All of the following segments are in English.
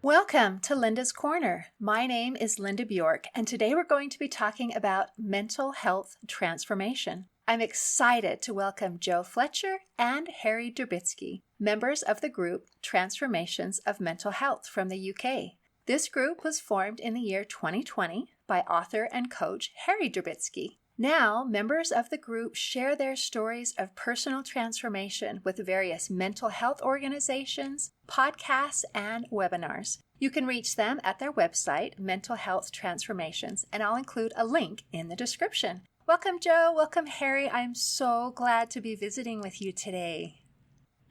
Welcome to Linda's Corner. My name is Linda Bjork, and today we're going to be talking about mental health transformation. I'm excited to welcome Joe Fletcher and Harry Durbitsky, members of the group Transformations of Mental Health from the UK. This group was formed in the year 2020 by author and coach Harry Durbitsky. Now, members of the group share their stories of personal transformation with various mental health organizations, podcasts, and webinars. You can reach them at their website, Mental Health Transformations, and I'll include a link in the description. Welcome, Joe. Welcome, Harry. I'm so glad to be visiting with you today.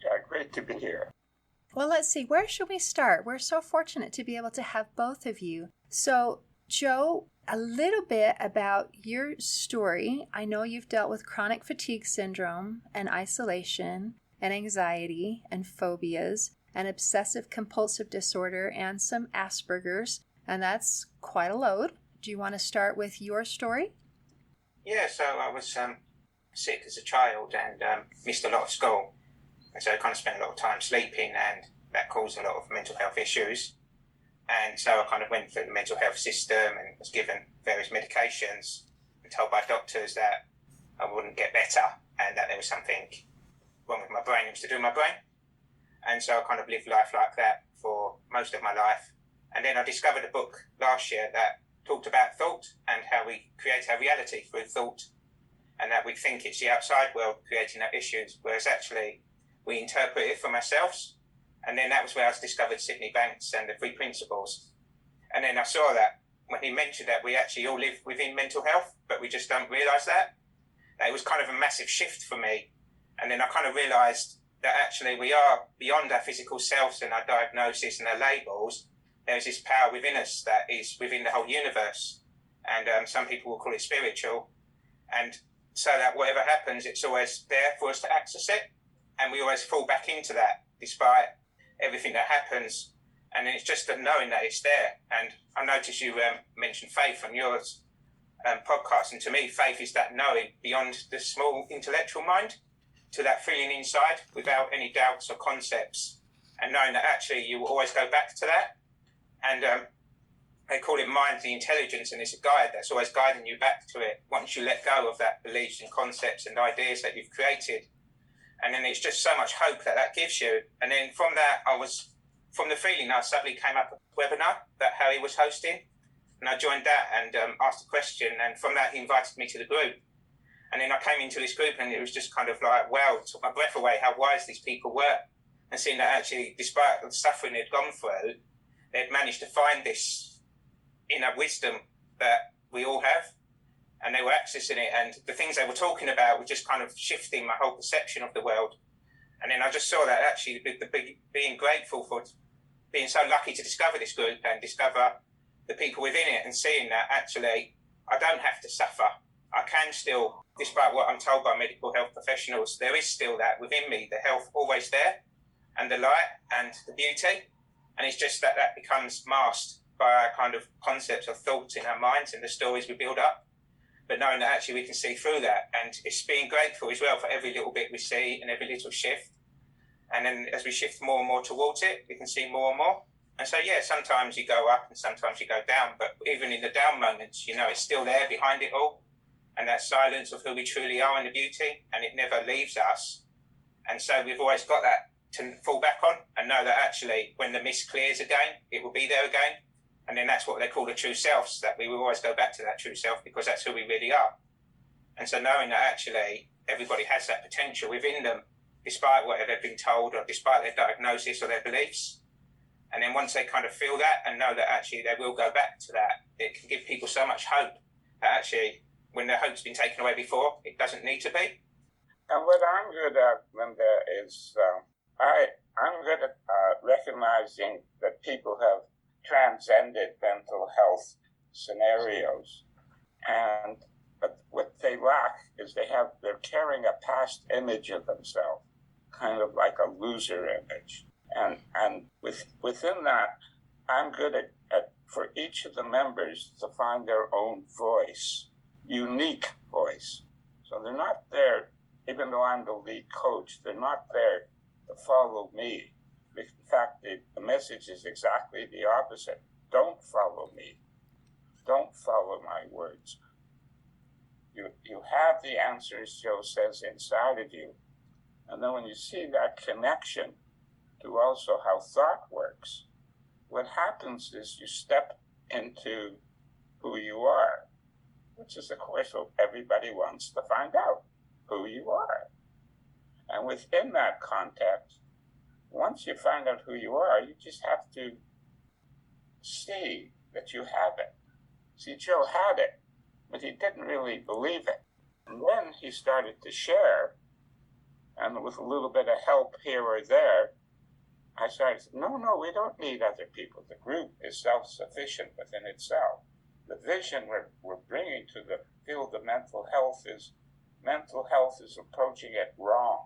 Yeah, great to be here. Well, let's see. Where should we start? We're so fortunate to be able to have both of you. So, Joe, a little bit about your story. I know you've dealt with chronic fatigue syndrome and isolation and anxiety and phobias and obsessive compulsive disorder and some Asperger's, and that's quite a load. Do you want to start with your story? Yeah, so I was sick as a child and missed a lot of school. And so I kind of spent a lot of time sleeping, and that caused a lot of mental health issues. And so I kind of went through the mental health system and was given various medications and told by doctors that I wouldn't get better and that there was something wrong with my brain. It was to do with my brain. And so I kind of lived life like that for most of my life. And then I discovered a book last year that talked about thought and how we create our reality through thought, and that we think it's the outside world creating our issues, whereas actually we interpret it from ourselves. And then that was where I discovered Sydney Banks and the Three Principles. And then I saw that when he mentioned that we actually all live within mental health, but we just don't realise that. It was kind of a massive shift for me. And then I kind of realised that actually we are beyond our physical selves and our diagnosis and our labels. There's this power within us that is within the whole universe. And some people will call it spiritual. And so that whatever happens, it's always there for us to access it. And we always fall back into that despite everything that happens. And then it's just the knowing that it's there. And I noticed you mentioned faith on yours podcast. And to me, faith is that knowing beyond the small intellectual mind to that feeling inside without any doubts or concepts, and knowing that actually you will always go back to that. And they call it mind, the intelligence, and it's a guide that's always guiding you back to it once you let go of that beliefs and concepts and ideas that you've created. And then it's just so much hope that gives you. And then from that, from the feeling, I suddenly came up with a webinar that Harry was hosting. And I joined that and asked a question. And from that, he invited me to the group. And then I came into this group and it was just kind of like, wow, it took my breath away how wise these people were. And seeing that actually, despite the suffering they'd gone through, they'd managed to find this inner wisdom that we all have. And they were accessing it, and the things they were talking about were just kind of shifting my whole perception of the world. And then I just saw that actually being grateful for being so lucky to discover this group and discover the people within it, and seeing that actually I don't have to suffer. I can still, despite what I'm told by medical health professionals, there is still that within me, the health always there, and the light and the beauty. And it's just that becomes masked by our kind of concepts or thoughts in our minds and the stories we build up. But knowing that actually we can see through that, and it's being grateful as well for every little bit we see and every little shift. And then as we shift more and more towards it, we can see more and more. And so, yeah, sometimes you go up and sometimes you go down, but even in the down moments, you know, it's still there behind it all. And that silence of who we truly are and the beauty, and it never leaves us. And so we've always got that to fall back on and know that actually when the mist clears again, it will be there again. And then that's what they call the true selves, that we will always go back to that true self because that's who we really are. And so knowing that actually everybody has that potential within them, despite what they've been told or despite their diagnosis or their beliefs. And then once they kind of feel that and know that actually they will go back to that, it can give people so much hope that actually when their hope's been taken away before, it doesn't need to be. And what I'm good at, Linda, is I'm good at recognizing that people have transcended mental health scenarios, but what they lack is they're carrying a past image of themselves, kind of like a loser image, and within that, I'm good at for each of the members to find their own voice, unique voice. So they're not there, even though I'm the lead coach, they're not there to follow me. In fact, the message is exactly the opposite. Don't follow me. Don't follow my words. You have the answers, Joe says, inside of you. And then when you see that connection to also how thought works, what happens is you step into who you are, which is, of course, what everybody wants to find out, who you are. And within that context, once you find out who you are, you just have to see that you have it. See, Joe had it, but he didn't really believe it. And then he started to share, and with a little bit of help here or there, I started to say, no, we don't need other people. The group is self-sufficient within itself. The vision we're bringing to the field of mental health is approaching it wrong.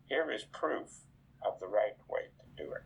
Here is proof of the right way to do it.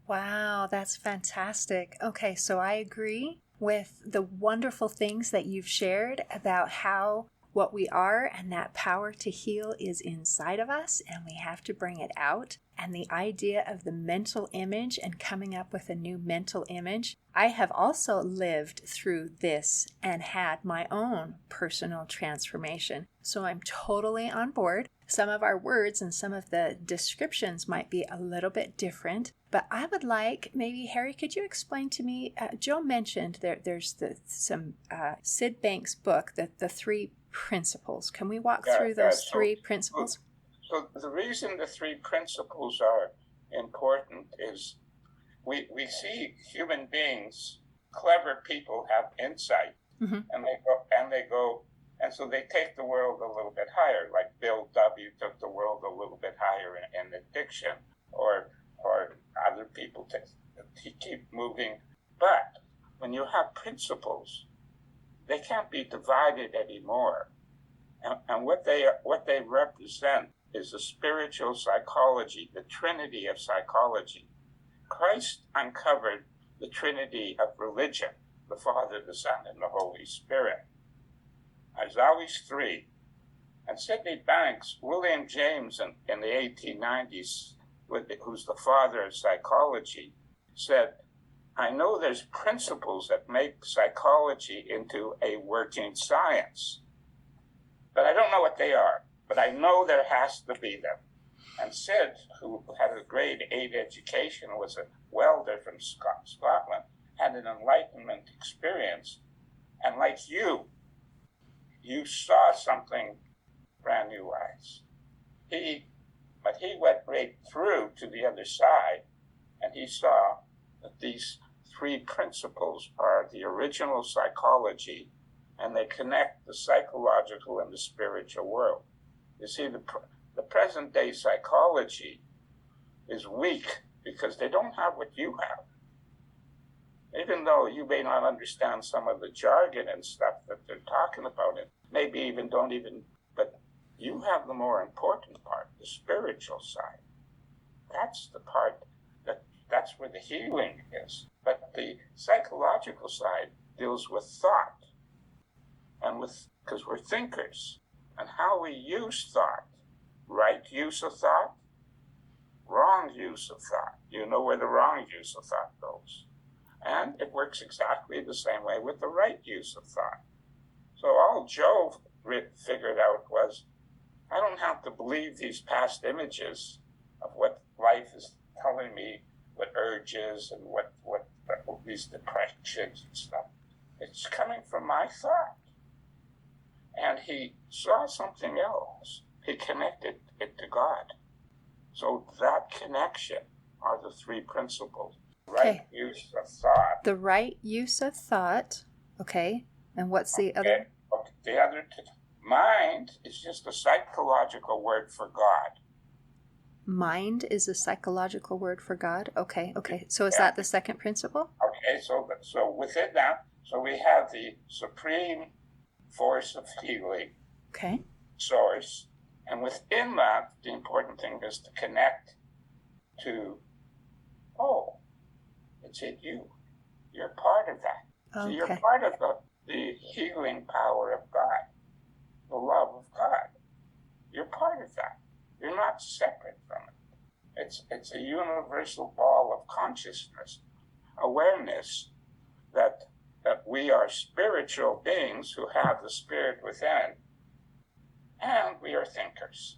Wow, that's fantastic. Okay, so I agree with the wonderful things that you've shared about how what we are and that power to heal is inside of us, and we have to bring it out. And the idea of the mental image and coming up with a new mental image. I have also lived through this and had my own personal transformation. So I'm totally on board. Some of our words and some of the descriptions might be a little bit different, but I would like, maybe Harry, could you explain to me, Joe mentioned there's some Sid Banks' book, the 3 principles. Can we walk through those 3 principles? So the reason the 3 principles are important is we see human beings, clever people have insight, and they go, and so they take the world a little bit higher, like Bill W. took the world a little bit higher in addiction, or other people keep moving. But when you have principles, they can't be divided anymore. And what they represent is the spiritual psychology, the trinity of psychology. Christ uncovered the trinity of religion, the Father, the Son, and the Holy Spirit. There's always 3. And Sidney Banks, William James in the 1890s, who's the father of psychology, said, I know there's principles that make psychology into a working science, but I don't know what they are. But I know there has to be them. And Sid, who had a grade 8 education, was a welder from Scotland, had an enlightenment experience. And like you saw something brand new eyes. But he went right through to the other side, and he saw that these 3 principles are the original psychology, and they connect the psychological and the spiritual world. You see, the present-day psychology is weak because they don't have what you have. Even though you may not understand some of the jargon and stuff that they're talking about, and maybe even but you have the more important part, the spiritual side. That's the part that's where the healing is. But the psychological side deals with thought, and because we're thinkers. And how we use thought, right use of thought, wrong use of thought. You know where the wrong use of thought goes. And it works exactly the same way with the right use of thought. So all Joe figured out was, I don't have to believe these past images of what life is telling me, what urges and what these depressions and stuff. It's coming from my thought. And he saw something else. He connected it to God. So that connection are the 3 principles. Right use of thought. The right use of thought. Okay. And what's the other? Okay. The other, mind is just a psychological word for God. Mind is a psychological word for God? Okay. So is that the second principle? Okay, so within that, so we have the supreme force of healing. Okay. Source. And within that, the important thing is to connect to, it's in you. You're part of that. Okay. So you're part of the healing power of God, the love of God. You're part of that. You're not separate from it. It's a universal ball of consciousness, awareness that we are spiritual beings who have the spirit within, and we are thinkers.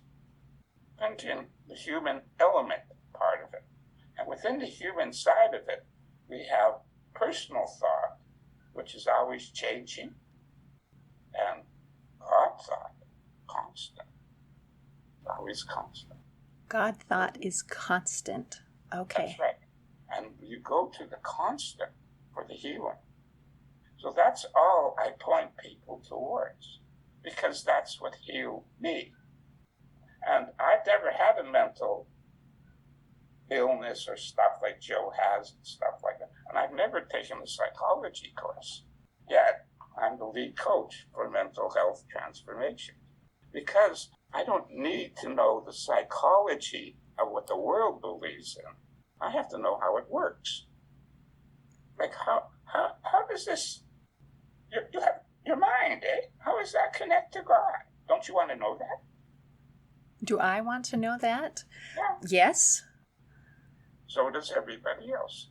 Thinking, the human element part of it. And within the human side of it, we have personal thought, which is always changing, and God thought, constant, always constant. God thought is constant. Okay. That's right. And you go to the constant for the healing. So that's all I point people towards, because that's what healed me. And I've never had a mental illness or stuff like Joe has and stuff like that. And I've never taken a psychology course. Yet I'm the lead coach for mental health transformation, because I don't need to know the psychology of what the world believes in. I have to know how it works. Like how does this, you have your mind, eh? How does that connect to God? Don't you want to know that? Do I want to know that? Yeah. Yes. So does everybody else.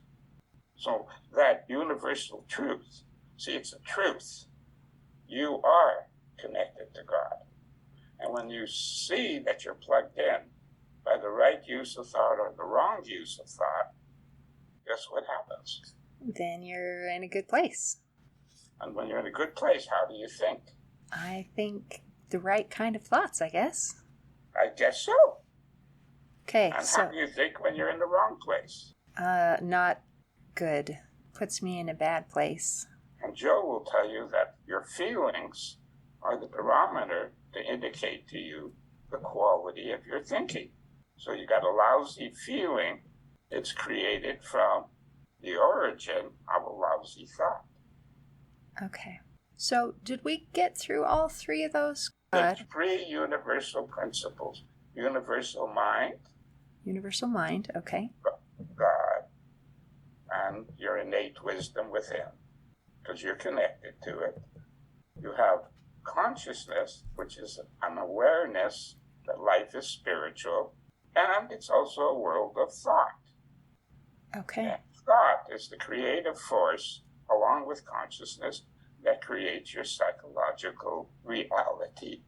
So that universal truth, see, it's a truth. You are connected to God. And when you see that you're plugged in by the right use of thought or the wrong use of thought, guess what happens? Then you're in a good place. And when you're in a good place, how do you think? I think the right kind of thoughts, I guess. I guess so. Okay, And so how do you think when you're in the wrong place? not good. Puts me in a bad place. And Joe will tell you that your feelings are the barometer to indicate to you the quality of your thinking. So you got a lousy feeling, it's created from the origin of a lousy thought. Okay. So did we get through all three of those? There's three universal principles. Universal mind, Universal mind, okay. God, and your innate wisdom within, because you're connected to it. You have consciousness, which is an awareness that life is spiritual, and it's also a world of thought. Okay. And thought is the creative force, along with consciousness, that creates your psychological reality.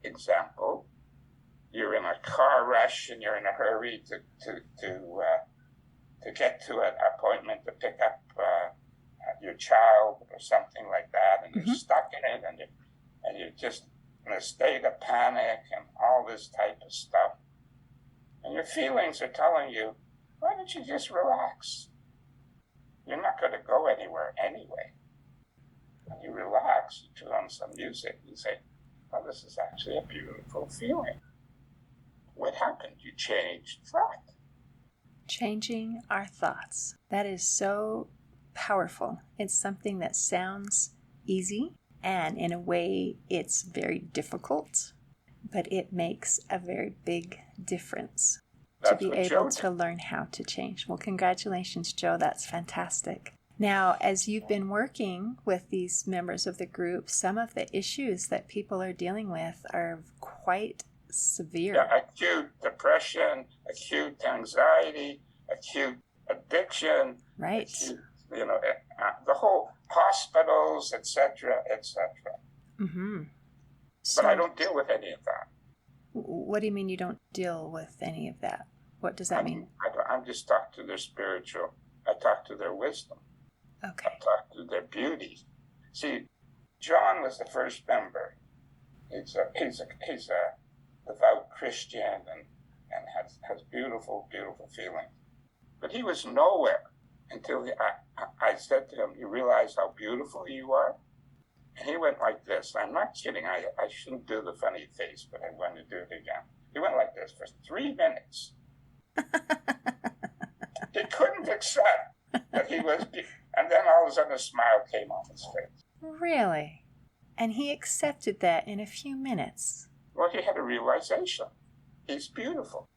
Example, you're in a car rush and you're in a hurry to get to an appointment to pick up your child or something like that, and you're stuck in it, and you're just in a state of panic and all this type of stuff. And your feelings are telling you, why don't you just relax? You're not going to go anywhere anyway. And you relax, you turn on some music, you say, oh, this is actually a beautiful feeling. What happened? You changed thought. Changing our thoughts. That is so powerful. It's something that sounds easy, and in a way it's very difficult, but it makes a very big difference to be able to learn how to change. Well, congratulations, Joe. That's fantastic. Now, as you've been working with these members of the group, some of the issues that people are dealing with are quite severe. Yeah, acute depression, acute anxiety, acute addiction. Right. Acute, the whole hospitals, etc., etc. Mm-hmm. But I don't deal with any of that. What do you mean you don't deal with any of that? What does that mean? I'm just talk to their spiritual. I talk to their wisdom. Okay. I talk to their beauty. See, John was the first member. He's a devout Christian and has beautiful, beautiful feelings. But he was nowhere until I said to him, you realize how beautiful you are? And he went like this. I'm not kidding. I shouldn't do the funny face, but I'm going to do it again. He went like this for 3 minutes. He couldn't accept that he was, and then all of a sudden a smile came on his face. Really? And he accepted that in a few minutes. Well, he had a realization. He's beautiful.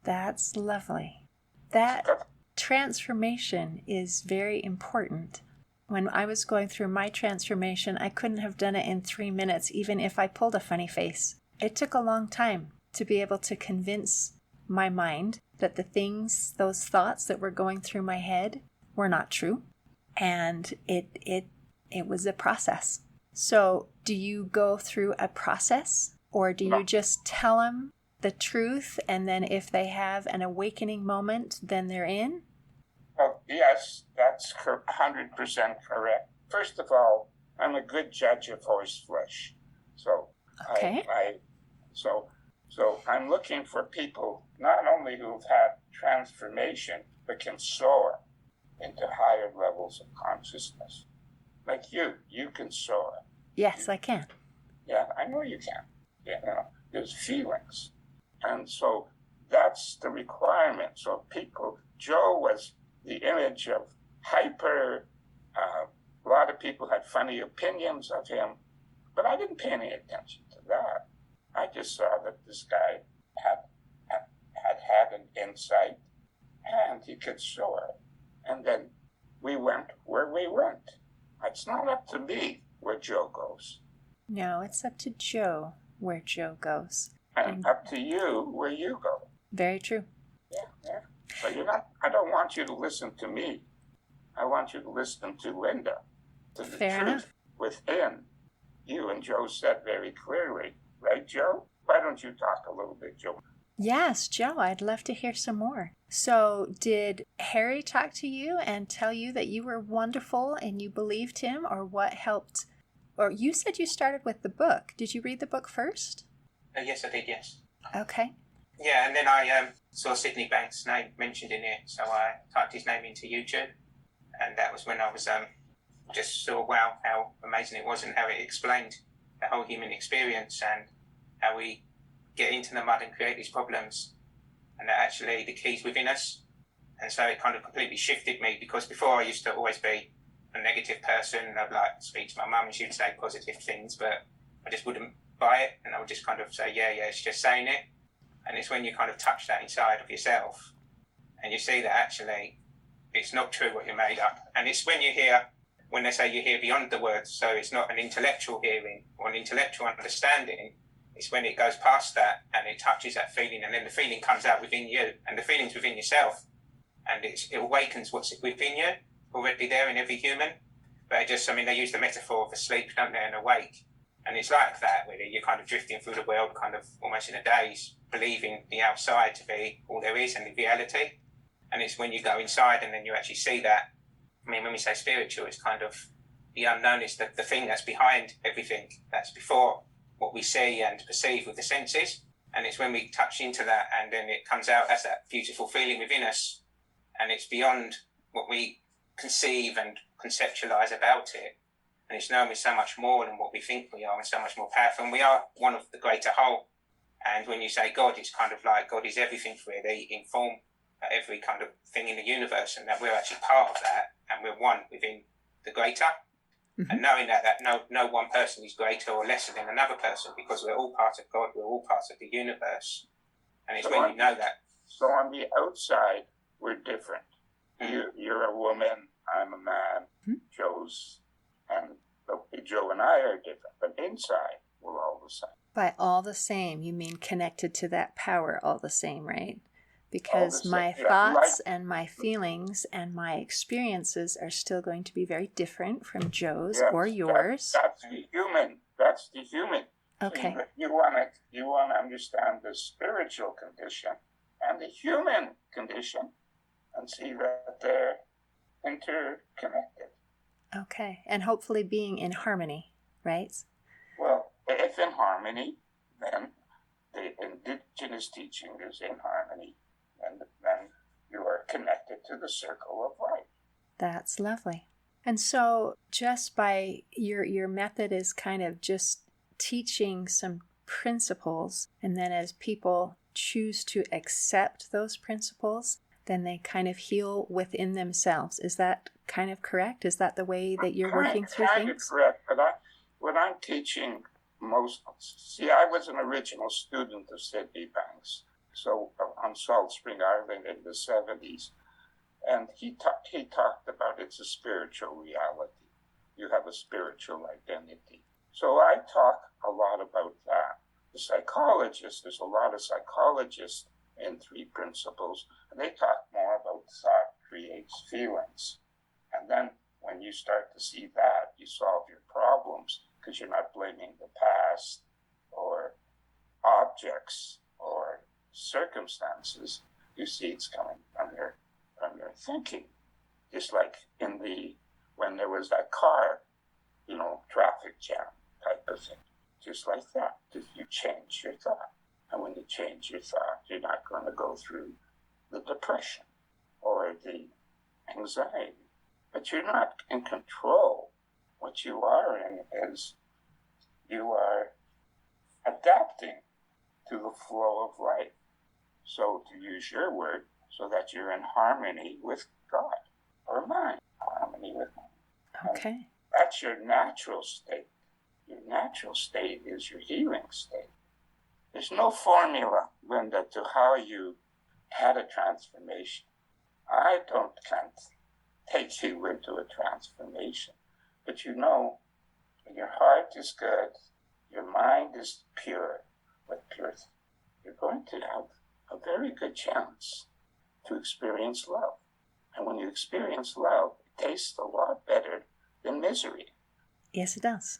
That's lovely. That transformation is very important. When I was going through my transformation, I couldn't have done it in 3 minutes, even if I pulled a funny face. It took a long time to be able to convince my mind that those thoughts that were going through my head were not true. And it was a process. So do you go through a process, or do you just tell them the truth, and then if they have an awakening moment, then they're in? Well, yes, that's 100% correct. First of all, I'm a good judge of horse flesh. So okay. So I'm looking for people not only who've had transformation, but can soar into higher levels of consciousness. Like you can soar. Yes, I can. Yeah, I know you can. You know, there's feelings. And so that's the requirement. So Joe was the image of hyper, a lot of people had funny opinions of him, but I didn't pay any attention to that. I just saw that this guy had an insight and he could soar. And then we went where we went. It's not up to me where Joe goes. No, it's up to Joe where Joe goes. And up to you where you go. Very true. Yeah. So I don't want you to listen to me. I want you to listen to Linda. To the Fair truth enough. within you. And Joe said very clearly, right, Joe? Why don't you talk a little bit, Joe? Yes, Joe, I'd love to hear some more. So did Harry talk to you and tell you that you were wonderful and you believed him, or what helped? Or you said you started with the book. Did you read the book first? Yes, I did, yes. Okay. Yeah, and then I saw Sydney Banks' name mentioned in it, so I typed his name into YouTube, and that was when I was just saw, wow, how amazing it was and how it explained the whole human experience and how we get into the mud and create these problems, and that actually the key's within us. And so it kind of completely shifted me, because before I used to always be a negative person. I'd like speak to my mum and she'd say positive things, but I just wouldn't buy it, and I would just kind of say, yeah, it's just saying it. And it's when you kind of touch that inside of yourself and you see that actually it's not true what you made up. And it's when they say you hear beyond the words, so it's not an intellectual hearing or an intellectual understanding. It's when it goes past that and it touches that feeling, and then the feeling comes out within you, and the feeling's within yourself, and it awakens what's within you, already there in every human. But they use the metaphor of asleep, don't they, and awake. And it's like that, really. You're kind of drifting through the world, kind of almost in a daze, believing the outside to be all there is and the reality. And it's when you go inside and then you actually see that. When we say spiritual, it's kind of the unknown, is the thing that's behind everything, that's before what we see and perceive with the senses. And it's when we touch into that, and then it comes out as that beautiful feeling within us, and it's beyond what we conceive and conceptualize about it. And it's known with so much more than what we think we are, and so much more powerful. And we are one of the greater whole. And when you say God, it's kind of like God is everything, really, in form, every kind of thing in the universe, and that we're actually part of that, and we're one within the greater. Mm-hmm. And knowing that no one person is greater or lesser than another person, because we're all part of God, we're all part of the universe. And it's when you know that. So on the outside, we're different. Mm-hmm. You're a woman, I'm a man, mm-hmm. Joe and I are different, but inside, we're all the same. By all the same, you mean connected to that power all the same, right? Because my thoughts and my feelings and my experiences are still going to be very different from Joe's or yours. That's the human. That's the human. Okay. So you want to understand the spiritual condition and the human condition and see that they're interconnected. Okay. And hopefully being in harmony, right? Well, if in harmony, then the indigenous teaching is in harmony. And then you are connected to the circle of life. That's lovely. And so just by your method is kind of just teaching some principles, and then as people choose to accept those principles, then they kind of heal within themselves. Is that kind of correct? Is that the way that you're working through things? Kind of correct, but what I'm teaching I was an original student of Sydney Banks. So on Salt Spring Island in the 70s. And he talked about it's a spiritual reality. You have a spiritual identity. So I talk a lot about that. There's a lot of psychologists in 3 principles. And they talk more about thought creates feelings. And then when you start to see that, you solve your problems because you're not blaming the past or objects or circumstances. You see it's coming from your thinking. Just like when there was that car, traffic jam type of thing. Just like that. You change your thought. And when you change your thought, you're not going to go through the depression or the anxiety. But you're not in control. What you are in is you are adapting to the flow of life. So to use your word, so that you're in harmony with God or mind, harmony with mind. Okay. And that's your natural state. Your natural state is your healing state. There's no formula, Linda, to how you had a transformation. I can't take you into a transformation. But when your heart is good, your mind is pure with purity, you're going to have a very good chance to experience love. And when you experience love, it tastes a lot better than misery. Yes, it does.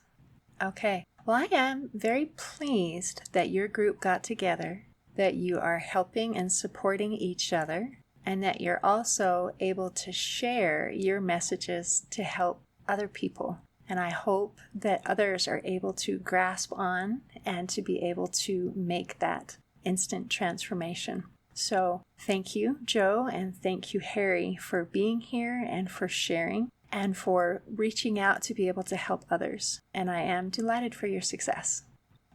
Okay. Well, I am very pleased that your group got together, that you are helping and supporting each other, and that you're also able to share your messages to help other people. And I hope that others are able to grasp on and to be able to make that instant transformation. So thank you, Joe, and thank you, Harry, for being here and for sharing and for reaching out to be able to help others. And I am delighted for your success.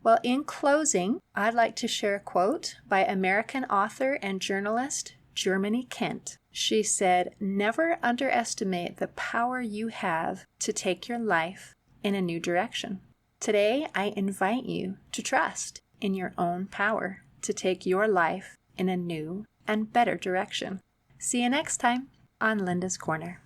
Well, in closing, I'd like to share a quote by American author and journalist Germany Kent. She said, "Never underestimate the power you have to take your life in a new direction." Today, I invite you to trust in your own power to take your life in a new and better direction. See you next time on Linda's Corner.